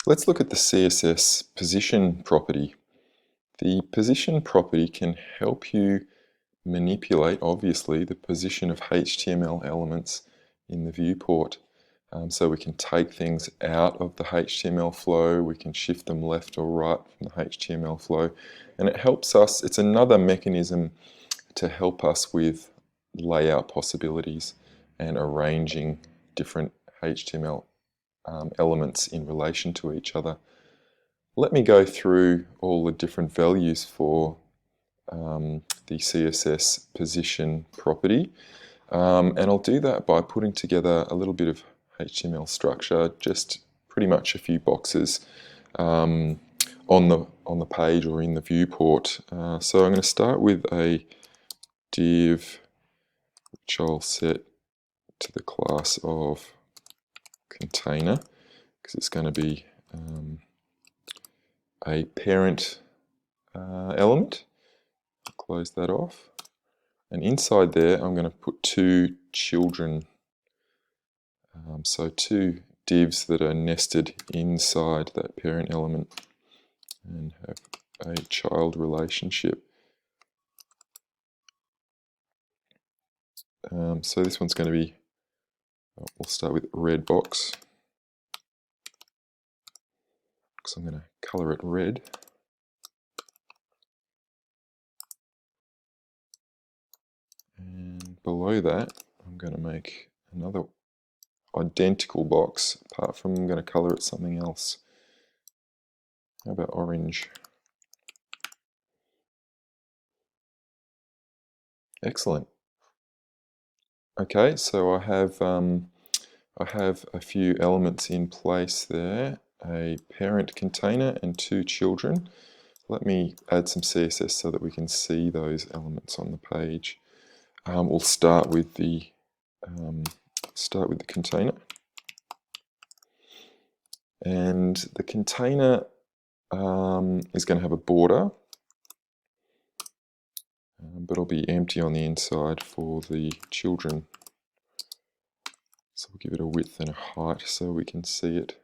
Let's look at the CSS position property. The position property can help you manipulate, obviously, the position of HTML elements in the viewport. So we can take things out of the HTML flow, we can shift them left or right from the HTML flow, and it helps us, it's another mechanism to help us with layout possibilities and arranging different HTML elements in relation to each other. Let me go through all the different values for the CSS position property, and I'll do that by putting together a little bit of HTML structure, just pretty much a few boxes on the page or in the viewport. So I'm going to start with a div which I'll set to the class of container, because it's going to be a parent element. Close that off, and inside there I'm going to put two children, so two divs that are nested inside that parent element and have a child relationship. So this one's going to be, we'll start with red box, because I'm going to color it red. And below that I'm going to make another identical box, apart from I'm going to color it something else. How about orange? Excellent. Okay, so I have a few elements in place there, a parent container and two children. Let me add some CSS so that we can see those elements on the page. We'll start with the container, and the container is going to have a border, but it'll be empty on the inside for the children. So we'll give it a width and a height so we can see it.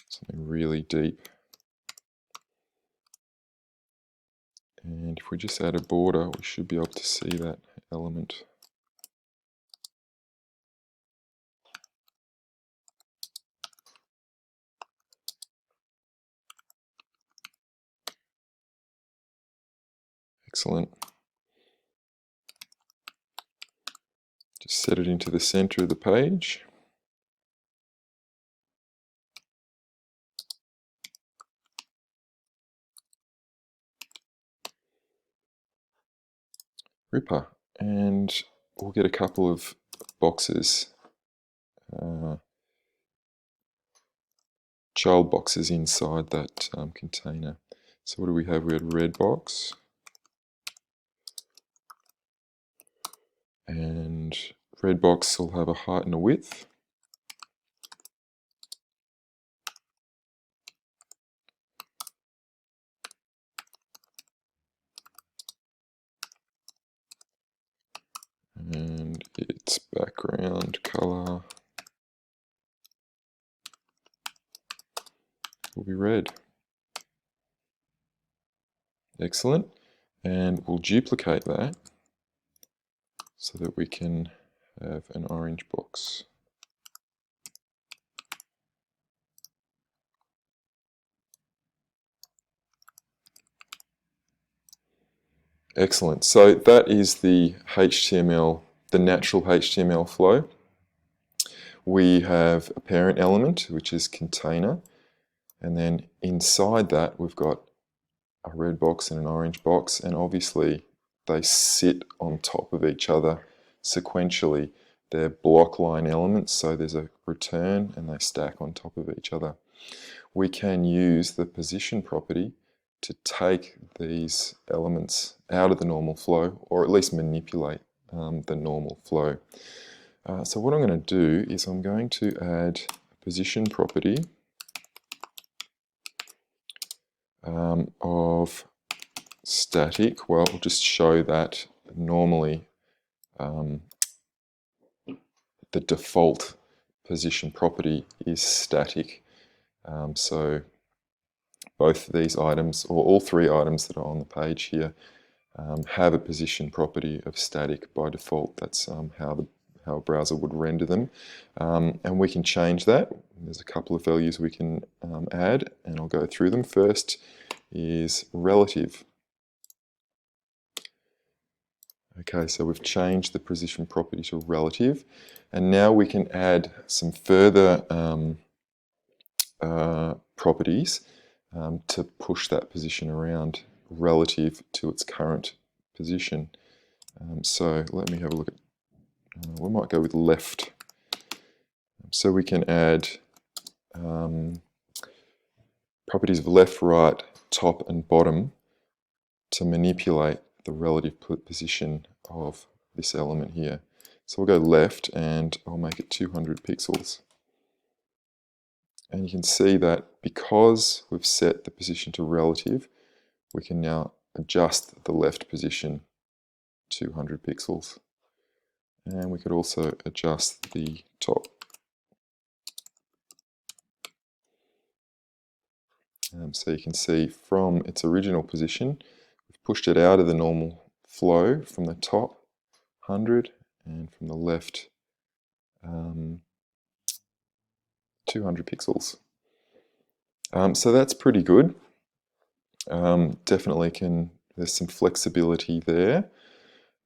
Something really deep. And if we just add a border, we should be able to see that element. Excellent. Just set it into the center of the page. Ripper. And we'll get a couple of boxes, child boxes inside that container. So what do we have? We had red box, and red box will have a height and a width. And its background color will be red. Excellent. And we'll duplicate that so that we can have an orange box. Excellent. So that is the HTML, the natural HTML flow. We have a parent element, which is container, and then inside that we've got a red box and an orange box, and obviously they sit on top of each other sequentially. They're block line elements, so there's a return and they stack on top of each other. We can use the position property to take these elements out of the normal flow, or at least manipulate the normal flow. So what I'm going to do is I'm going to add a position property of static. Well, we'll just show that normally the default position property is static. So both of these items, or all three items that are on the page here, have a position property of static by default. That's how a browser would render them. And we can change that. There's a couple of values we can add, and I'll go through them. First is relative. Okay, so we've changed the position property to relative, and now we can add some further properties to push that position around relative to its current position. So let me have a look at, we might go with left. So we can add properties of left, right, top and bottom to manipulate the relative position of this element here. So we'll go left and I'll make it 200 pixels. And you can see that because we've set the position to relative, we can now adjust the left position 200 pixels. And we could also adjust the top. So you can see from its original position, we've pushed it out of the normal flow from the top 100 and from the left 200 pixels. So that's pretty good. Definitely there's some flexibility there.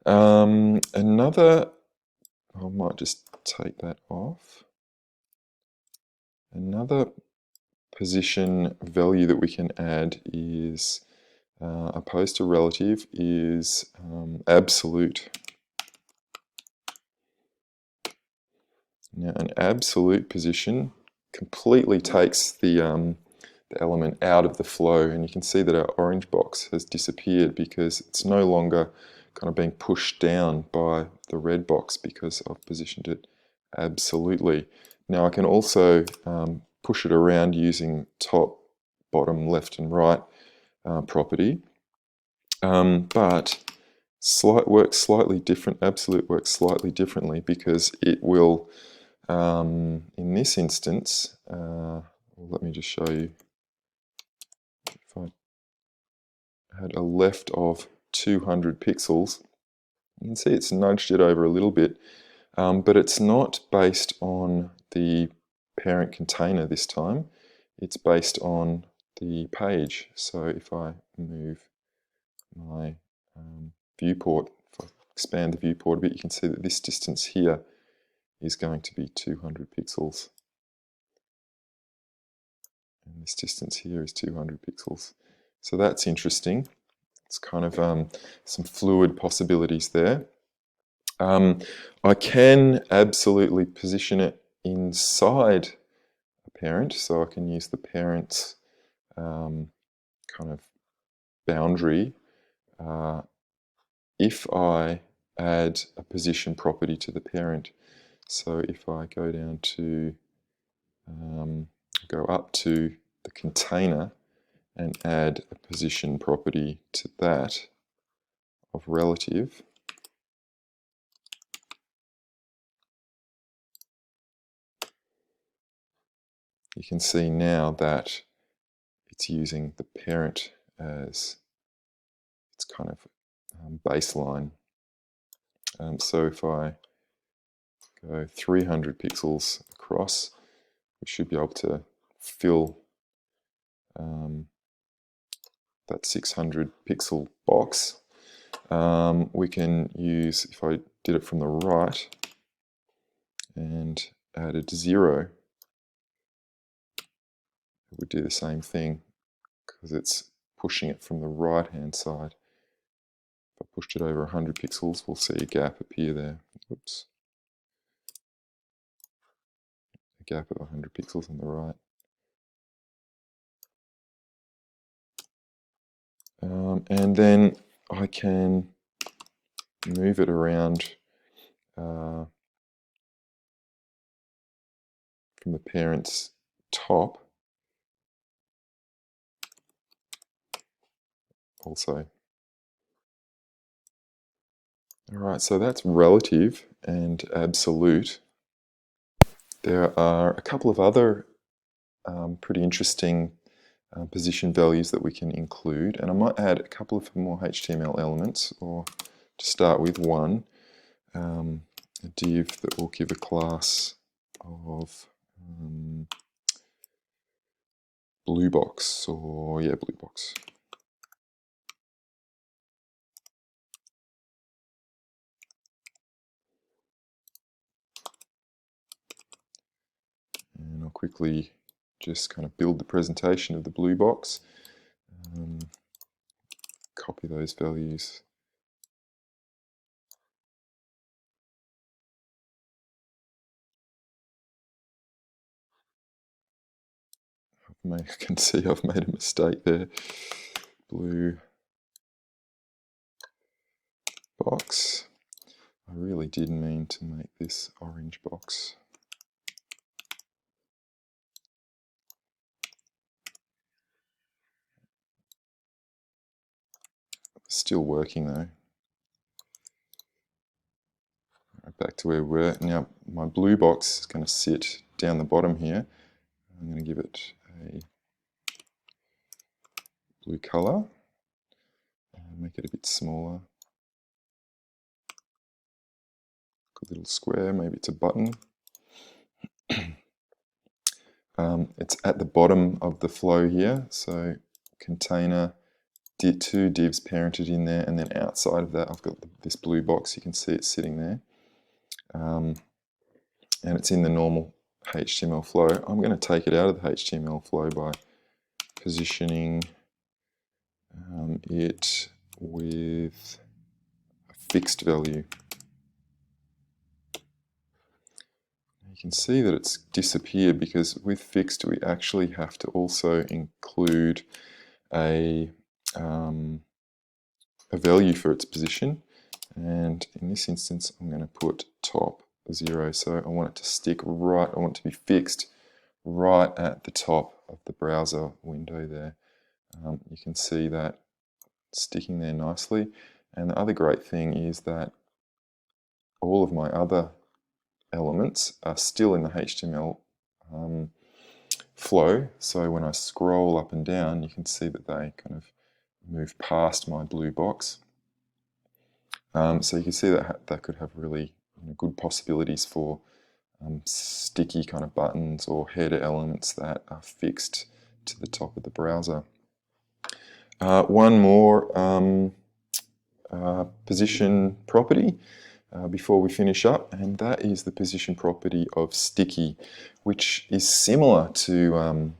Another, I might just take that off. Another position value that we can add is, opposed to relative, is absolute. Now, an absolute position completely takes the element out of the flow, and you can see that our orange box has disappeared because it's no longer kind of being pushed down by the red box because I've positioned it absolutely. Now I can also push it around using top, bottom, left and right property, but works slightly different. Absolute works slightly differently because it will, in this instance, let me just show you. If I had a left of 200 pixels, you can see it's nudged it over a little bit, but it's not based on the parent container this time. It's based on the page. So if I move my viewport, if I expand the viewport a bit, you can see that this distance here is going to be 200 pixels. And this distance here is 200 pixels. So that's interesting. It's kind of some fluid possibilities there. I can absolutely position it inside a parent, so I can use the parent's kind of boundary if I add a position property to the parent. So if I go down to, go up to the container and add a position property to that of relative, you can see now that it's using the parent as its kind of baseline. So if I go 300 pixels across, we should be able to fill that 600 pixel box. We can use, if I did it from the right and added 0, it would do the same thing because it's pushing it from the right hand side. If I pushed it over 100 pixels, we'll see a gap appear there. Oops. A gap of 100 pixels on the right. And then I can move it around from the parent's top also. All right, so that's relative and absolute. There are a couple of other pretty interesting position values that we can include, and I might add a couple of more HTML elements, or to start with one, a div that will give a class of blue box, or yeah, blue box. And I'll quickly just kind of build the presentation of the blue box. Copy those values. I can see I've made a mistake there. Blue box. I really did mean to make this orange box. Still working though. Right, back to where we were. Now my blue box is going to sit down the bottom here. I'm going to give it a blue color and make it a bit smaller. A little square, maybe it's a button. It's at the bottom of the flow here, so container, two divs parented in there, and then outside of that I've got this blue box. You can see it sitting there, and it's in the normal HTML flow. I'm going to take it out of the HTML flow by positioning it with a fixed value. You can see that it's disappeared because with fixed we actually have to also include a value for its position, and in this instance I'm going to put top 0, so I want it to stick right, I want it to be fixed right at the top of the browser window there. You can see that sticking there nicely, and the other great thing is that all of my other elements are still in the HTML flow, so when I scroll up and down you can see that they kind of move past my blue box. So you can see that that could have really good possibilities for sticky kind of buttons or header elements that are fixed to the top of the browser. One more position property before we finish up, and that is the position property of sticky, which is similar to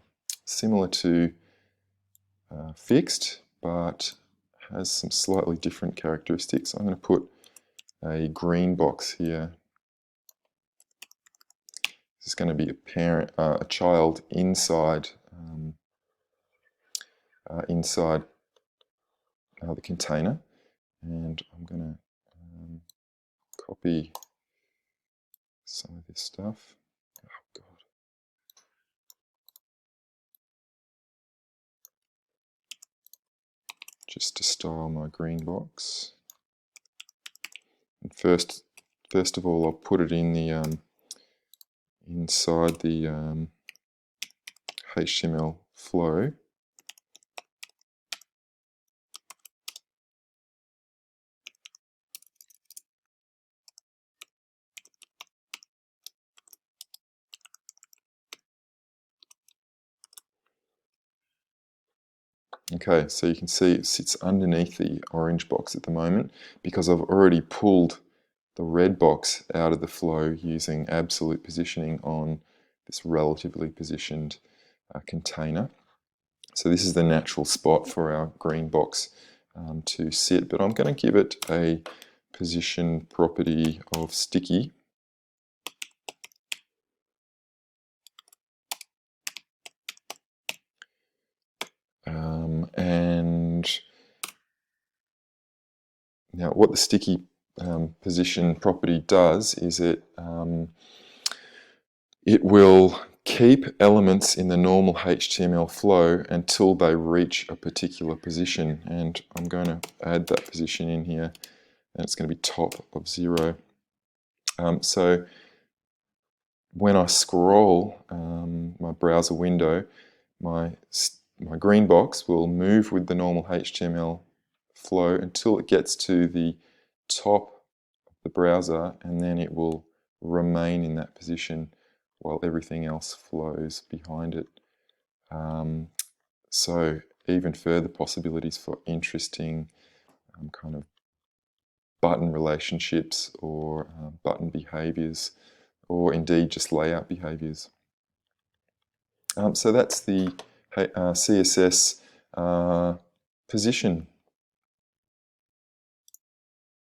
fixed, but has some slightly different characteristics. I'm going to put a green box here. This is going to be a child inside the container, and I'm going to copy some of this stuff. Oh God. Just to style my green box. And first of all, I'll put it in the inside the HTML flow. Okay, so you can see it sits underneath the orange box at the moment because I've already pulled the red box out of the flow using absolute positioning on this relatively positioned container. So this is the natural spot for our green box to sit, but I'm going to give it a position property of sticky. And now what the sticky position property does is it will keep elements in the normal HTML flow until they reach a particular position, and I'm going to add that position in here, and it's going to be top of 0. So when I scroll my browser window, my green box will move with the normal HTML flow until it gets to the top of the browser, and then it will remain in that position while everything else flows behind it. So even further possibilities for interesting kind of button relationships or button behaviors, or indeed just layout behaviors. So that's the CSS position